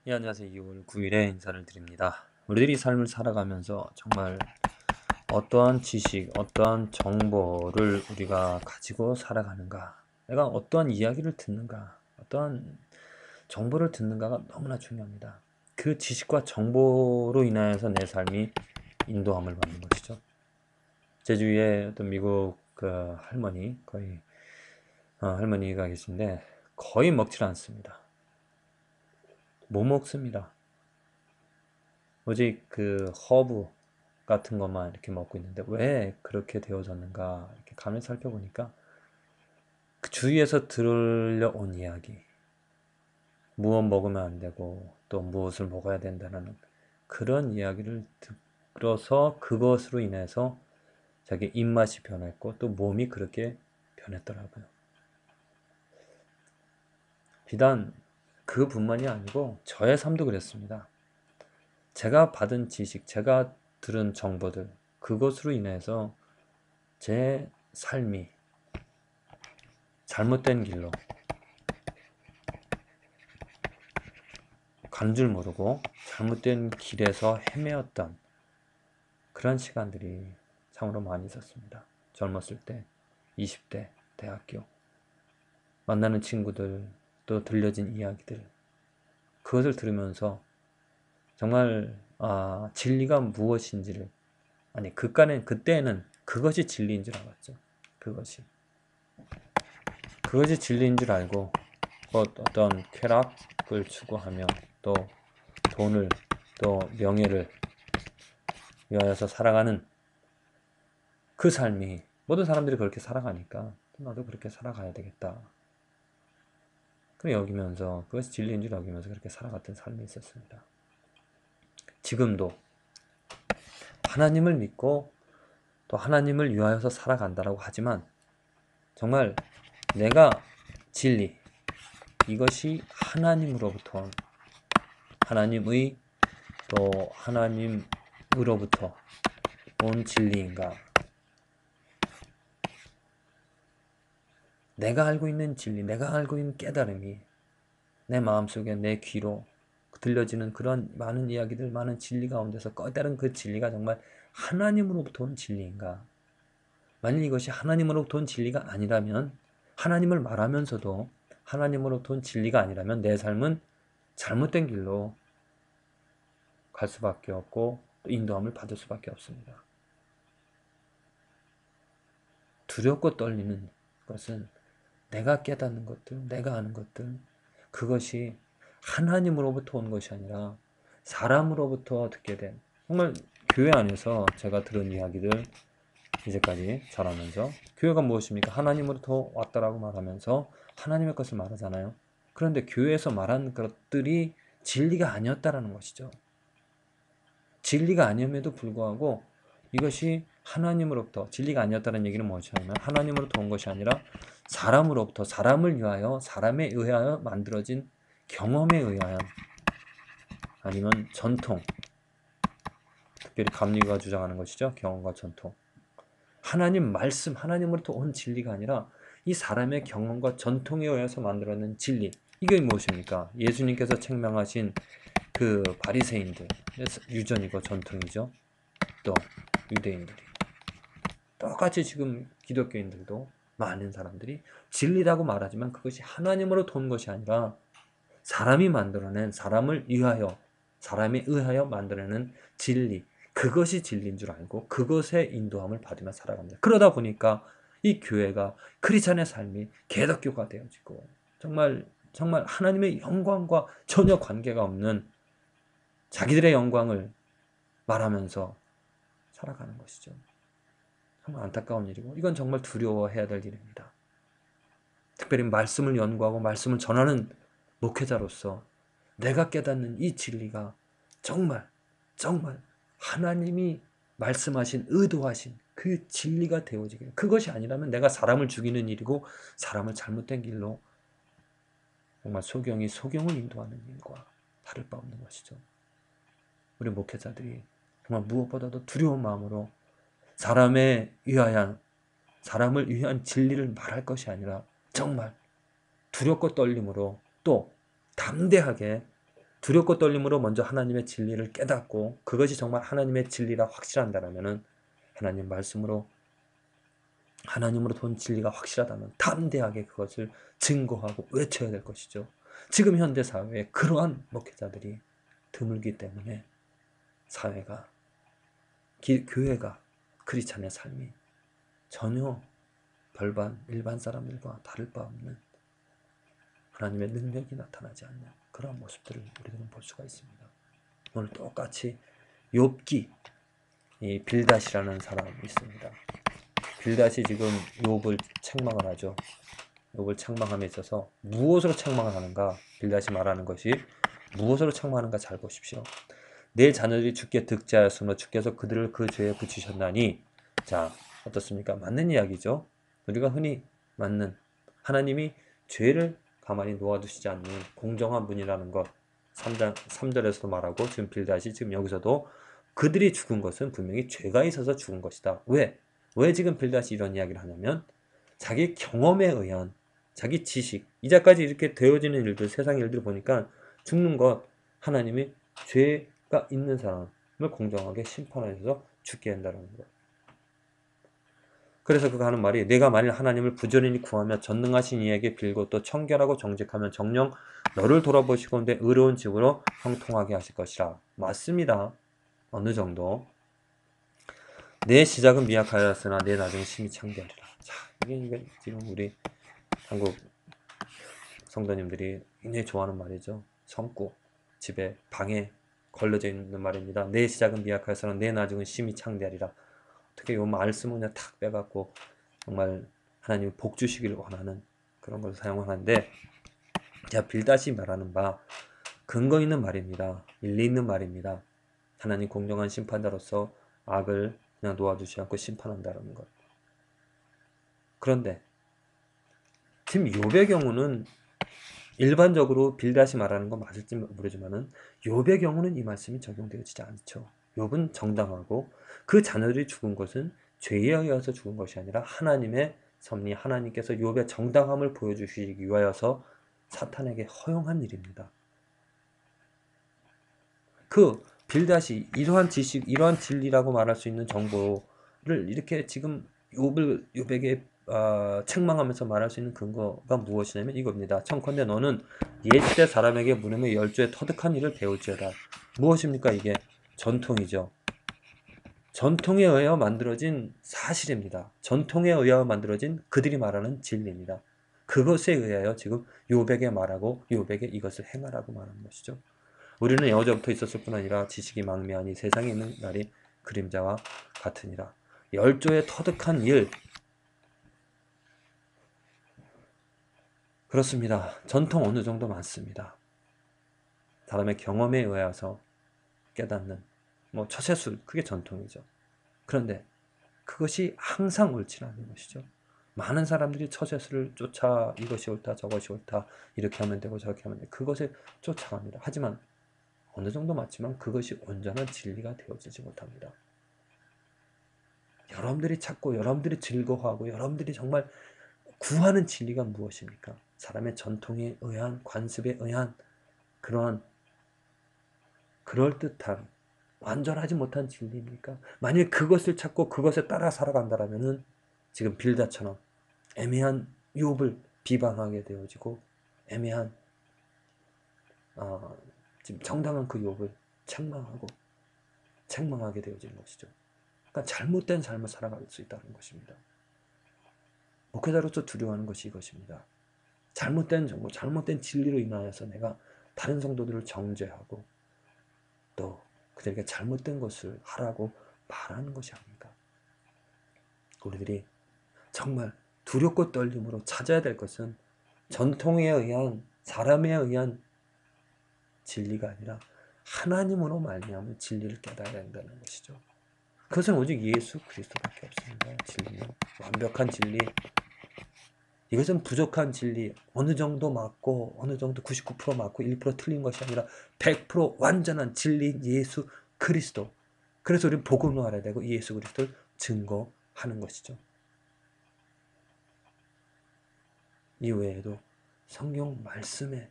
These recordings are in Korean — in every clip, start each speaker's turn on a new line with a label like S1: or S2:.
S1: 예, 안녕하세요. 2월 9일에 인사를 드립니다. 우리들이 삶을 살아가면서 정말 어떠한 지식, 어떠한 정보를 우리가 가지고 살아가는가, 내가 어떠한 이야기를 듣는가, 어떠한 정보를 듣는가가 너무나 중요합니다. 그 지식과 정보로 인하여서 내 삶이 인도함을 받는 것이죠. 제 주위에 어떤 미국 그 할머니, 거의 할머니가 계신데 거의 먹질 않습니다. 못 먹습니다. 오직 그 허브 같은 것만 이렇게 먹고 있는데 왜 그렇게 되어졌는가 이렇게 가만히 살펴보니까 그 주위에서 들려온 이야기, 무엇 먹으면 안 되고 또 무엇을 먹어야 된다는 그런 이야기를 들어서 그것으로 인해서 자기 입맛이 변했고 또 몸이 그렇게 변했더라고요. 비단 그뿐만이 아니고 저의 삶도 그랬습니다. 제가 받은 지식, 제가 들은 정보들, 그것으로 인해서 제 삶이 잘못된 길로 간 줄 모르고 잘못된 길에서 헤매었던 그런 시간들이 참으로 많이 있었습니다. 젊었을 때, 20대, 대학교, 만나는 친구들, 또 들려진 이야기들, 그것을 들으면서 정말 진리가 무엇인지를, 아니 그때는 그것이 진리인 줄 알았죠. 그것이 진리인 줄 알고 어떤 쾌락을 추구하며 또 돈을 또 명예를 위하여서 살아가는 그 삶이, 모든 사람들이 그렇게 살아가니까 나도 그렇게 살아가야 되겠다. 그래 여기면서 그것이 진리인 줄 여기면서 그렇게 살아갔던 삶이 있었습니다. 지금도 하나님을 믿고 또 하나님을 위하여서 살아간다라고 하지만 정말 내가 진리, 이것이 하나님으로부터, 하나님의 또 하나님으로부터 온 진리인가, 내가 알고 있는 진리, 내가 알고 있는 깨달음이 내 마음속에 내 귀로 들려지는 그런 많은 이야기들, 많은 진리 가운데서 깨달은 그 진리가 정말 하나님으로부터 온 진리인가? 만일 이것이 하나님으로부터 온 진리가 아니라면, 하나님을 말하면서도 하나님으로부터 온 진리가 아니라면 내 삶은 잘못된 길로 갈 수밖에 없고 또 인도함을 받을 수밖에 없습니다. 두렵고 떨리는 것은 내가 깨닫는 것들, 내가 아는 것들, 그것이 하나님으로부터 온 것이 아니라 사람으로부터 듣게 된, 정말 교회 안에서 제가 들은 이야기들, 이제까지 자라면서 교회가 무엇입니까? 하나님으로부터 왔다라고 말하면서 하나님의 것을 말하잖아요. 그런데 교회에서 말한 것들이 진리가 아니었다라는 것이죠. 진리가 아님에도 불구하고 이것이 하나님으로부터, 진리가 아니었다는 얘기는 뭐냐면 하나님으로부터 온 것이 아니라 사람으로부터, 사람을 위하여, 사람에 의하여 만들어진 경험에 의하여, 아니면 전통, 특별히 감리가 주장하는 것이죠. 경험과 전통. 하나님 말씀, 하나님으로부터 온 진리가 아니라 이 사람의 경험과 전통에 의해서 만들어낸 진리, 이게 무엇입니까? 예수님께서 책망하신 그 바리새인들, 유전이고 전통이죠. 또 유대인들이 똑같이 지금 기독교인들도 많은 사람들이 진리라고 말하지만 그것이 하나님으로부터 온 것이 아니라 사람이 만들어낸, 사람을 위하여, 사람에 의하여 만들어낸 진리, 그것이 진리인 줄 알고 그것에 인도함을 받으며 살아갑니다. 그러다 보니까 이 교회가, 크리스찬의 삶이 개덕교가 되어지고 정말 하나님의 영광과 전혀 관계가 없는 자기들의 영광을 말하면서 살아가는 것이죠. 정말 안타까운 일이고 이건 정말 두려워해야 될 일입니다. 특별히 말씀을 연구하고 말씀을 전하는 목회자로서 내가 깨닫는 이 진리가 정말 하나님이 말씀하신, 의도하신 그 진리가 되어지길, 그것이 아니라면 내가 사람을 죽이는 일이고 사람을 잘못된 길로, 정말 소경이 소경을 인도하는 일과 다를 바 없는 것이죠. 우리 목회자들이 정말 무엇보다도 두려운 마음으로 사람을 위한 진리를 말할 것이 아니라 정말 두렵고 떨림으로 또 담대하게 두렵고 떨림으로 먼저 하나님의 진리를 깨닫고 그것이 정말 하나님의 진리라 확실한다라면은 하나님 말씀으로 하나님으로 본 진리가 확실하다면 담대하게 그것을 증거하고 외쳐야 될 것이죠. 지금 현대 사회에 그러한 목회자들이 드물기 때문에 사회가 교회가 크리스찬의 삶이 전혀 별반 일반 사람들과 다를 바 없는 하나님의 능력이 나타나지 않는 그런 모습들을 우리들은 볼 수가 있습니다. 오늘 똑같이 욥기 이 빌닷이라는 사람이 있습니다. 빌닷이 지금 욥을 책망을 하죠. 욥을 책망함에 있어서 무엇으로 책망을 하는가? 빌닷이 말하는 것이 무엇으로 책망하는가 잘 보십시오. 내 자녀들이 주께 득죄하였으므로 주께서 그들을 그 죄에 붙이셨나니. 자, 어떻습니까? 맞는 이야기죠. 우리가 흔히 맞는 하나님이 죄를 가만히 놓아두시지 않는 공정한 분이라는 것 3절에서도 말하고 지금 빌닷이 지금 여기서도 그들이 죽은 것은 분명히 죄가 있어서 죽은 것이다. 왜? 왜 지금 빌닷이 이런 이야기를 하냐면 자기 경험에 의한 자기 지식 이제까지 이렇게 되어지는 일들 세상의 일들을 보니까 죽는 것 하나님이 죄가 있는 사람을 공정하게 심판하셔서 죽게 한다는 것. 그래서 그가 하는 말이 내가 만일 하나님을 부지런히 구하며 전능하신 이에게 빌고 또 청결하고 정직하면 정녕 너를 돌아보시고 내 의로운 집으로 형통하게 하실 것이라. 맞습니다. 어느 정도 내 시작은 미약하였으나 내 나중은 심히 창대하리라. 자, 이게 지금 우리 한국 성도님들이 굉장히 좋아하는 말이죠. 성구 집에 방에 걸려져 있는 말입니다. 내 시작은 미약하였으나 내 나중은 심히 창대하리라. 어떻게 이 말씀을 그냥 탁 빼갖고 정말 하나님이 복 주시기를 원하는 그런 걸 사용하는데 제가 빌닷이 말하는 바 근거 있는 말입니다. 일리 있는 말입니다. 하나님 공정한 심판자로서 악을 그냥 놓아두지 않고 심판한다는 것. 그런데 지금 욥의 경우는 일반적으로 빌닷이 말하는 건 맞을지 모르지만은 욥의 경우는 이 말씀이 적용되어지지 않죠. 욥은 정당하고 그 자녀들이 죽은 것은 죄에 의해서 죽은 것이 아니라 하나님의 섭리, 하나님께서 욥의 정당함을 보여주시기 위하여서 사탄에게 허용한 일입니다. 그 빌닷이 이러한 지식, 이러한 진리라고 말할 수 있는 정보를 이렇게 지금 욥에게 책망하면서 말할 수 있는 근거가 무엇이냐면 이겁니다. 청컨대 너는 옛시대 사람에게 물으며 열조의 터득한 일을 배울지어다. 무엇입니까? 이게 전통이죠. 전통에 의하여 만들어진 사실입니다. 전통에 의하여 만들어진 그들이 말하는 진리입니다. 그것에 의하여 지금 욥에게 말하고 욥에게 이것을 행하라고 말하는 것이죠. 우리는 영어저부터 있었을 뿐 아니라 지식이 망미하니 세상에 있는 날이 그림자와 같으니라. 열조의 터득한 일. 그렇습니다. 전통 어느 정도 많습니다. 사람의 경험에 의해서 깨닫는 처세술 그게 전통이죠. 그런데 그것이 항상 옳지는 않은 것이죠. 많은 사람들이 처세술을 쫓아 이것이 옳다 저것이 옳다 이렇게 하면 되고 저렇게 하면 되고 그것을 쫓아갑니다. 하지만 어느 정도 맞지만 그것이 온전한 진리가 되어지지 못합니다. 여러분들이 찾고 여러분들이 즐거워하고 여러분들이 정말 구하는 진리가 무엇입니까? 사람의 전통에 의한 관습에 의한 그러한 그럴듯한 완전하지 못한 진리입니까? 만일 그것을 찾고 그것에 따라 살아간다라면은 지금 빌닷처럼 애매한 욥을 비방하게 되어지고 애매한 지금 정당한 그 욥을 책망하게 되어지는 것이죠. 그러니까 잘못된 삶을 살아갈 수 있다는 것입니다. 목회자로서 두려워하는 것이 이것입니다. 잘못된 정보, 잘못된 진리로 인하여서 내가 다른 성도들을 정죄하고 또 그들에게 잘못된 것을 하라고 말하는 것이 아닌가. 우리들이 정말 두렵고 떨림으로 찾아야 될 것은 전통에 의한 사람에 의한 진리가 아니라 하나님으로 말미암은 진리를 깨달아야 된다는 것이죠. 그것은 오직 예수 그리스도밖에 없습니다. 진리는 완벽한 진리, 이것은 부족한 진리, 어느 정도 맞고 어느 정도 99% 맞고 1% 틀린 것이 아니라 100% 완전한 진리인 예수 그리스도. 그래서 우리는 복음을 알아야 되고 예수 그리스도를 증거하는 것이죠. 이 외에도 성경 말씀에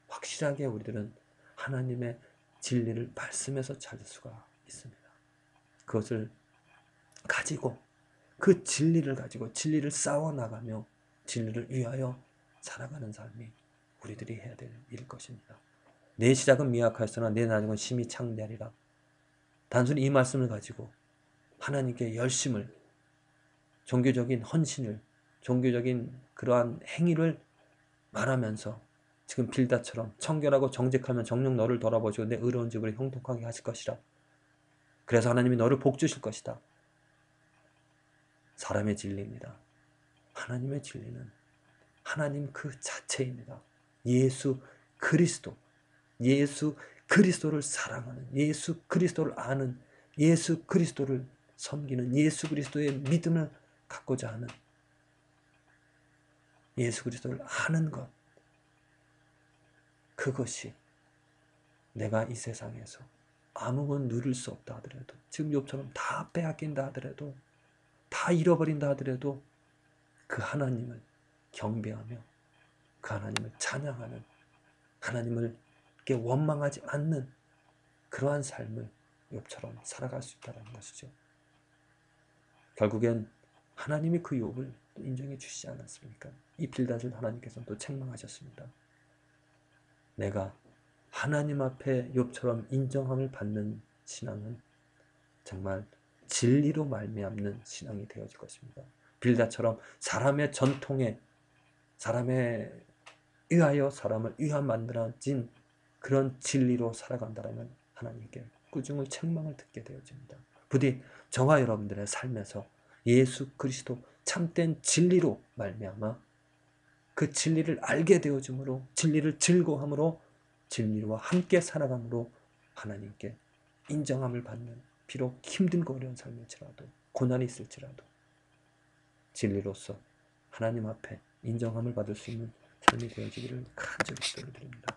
S1: 확실하게 우리들은 하나님의 진리를 말씀에서 찾을 수가 있습니다. 그것을 가지고 그 진리를 가지고 진리를 싸워나가며 진리를 위하여 살아가는 삶이 우리들이 해야 될 일일 것입니다. 내 시작은 미약하였으나 내 나중은 심히 창대하리라. 단순히 이 말씀을 가지고 하나님께 열심을, 종교적인 헌신을, 종교적인 그러한 행위를 말하면서 지금 빌다처럼 청결하고 정직하면 정녕 너를 돌아보시고 내 의로운 집으로 형통하게 하실 것이라. 그래서 하나님이 너를 복주실 것이다. 사람의 진리입니다. 하나님의 진리는 하나님 그 자체입니다. 예수 그리스도, 예수 그리스도를 사랑하는, 예수 그리스도를 아는, 예수 그리스도를 섬기는, 예수 그리스도의 믿음을 갖고자 하는, 예수 그리스도를 아는 것, 그것이 내가 이 세상에서 아무건 누릴 수 없다 하더라도, 지금 욥처럼 다 빼앗긴다 하더라도, 다 잃어버린다 하더라도 그 하나님을 경배하며 그 하나님을 찬양하는, 하나님을 원망하지 않는 그러한 삶을 욥처럼 살아갈 수 있다는 것이죠. 결국엔 하나님이 그 욥을 인정해 주시지 않았습니까? 이 빌닷을 하나님께서는 또 책망하셨습니다. 내가 하나님 앞에 욥처럼 인정함을 받는 신앙은 정말 진리로 말미암는 신앙이 되어질 것입니다. 빌닷처럼 사람의 전통에, 사람에 의하여 사람을 위한 만들어진 그런 진리로 살아간다면 하나님께 꾸중을 책망을 듣게 되어집니다. 부디 저와 여러분들의 삶에서 예수 그리스도 참된 진리로 말미암아 그 진리를 알게 되어짐으로, 진리를 즐거움으로, 진리와 함께 살아감으로 하나님께 인정함을 받는, 비록 힘들고 어려운 삶일지라도, 고난이 있을지라도 진리로서 하나님 앞에 인정함을 받을 수 있는 삶이 되어지기를 간절히 기도를 드립니다.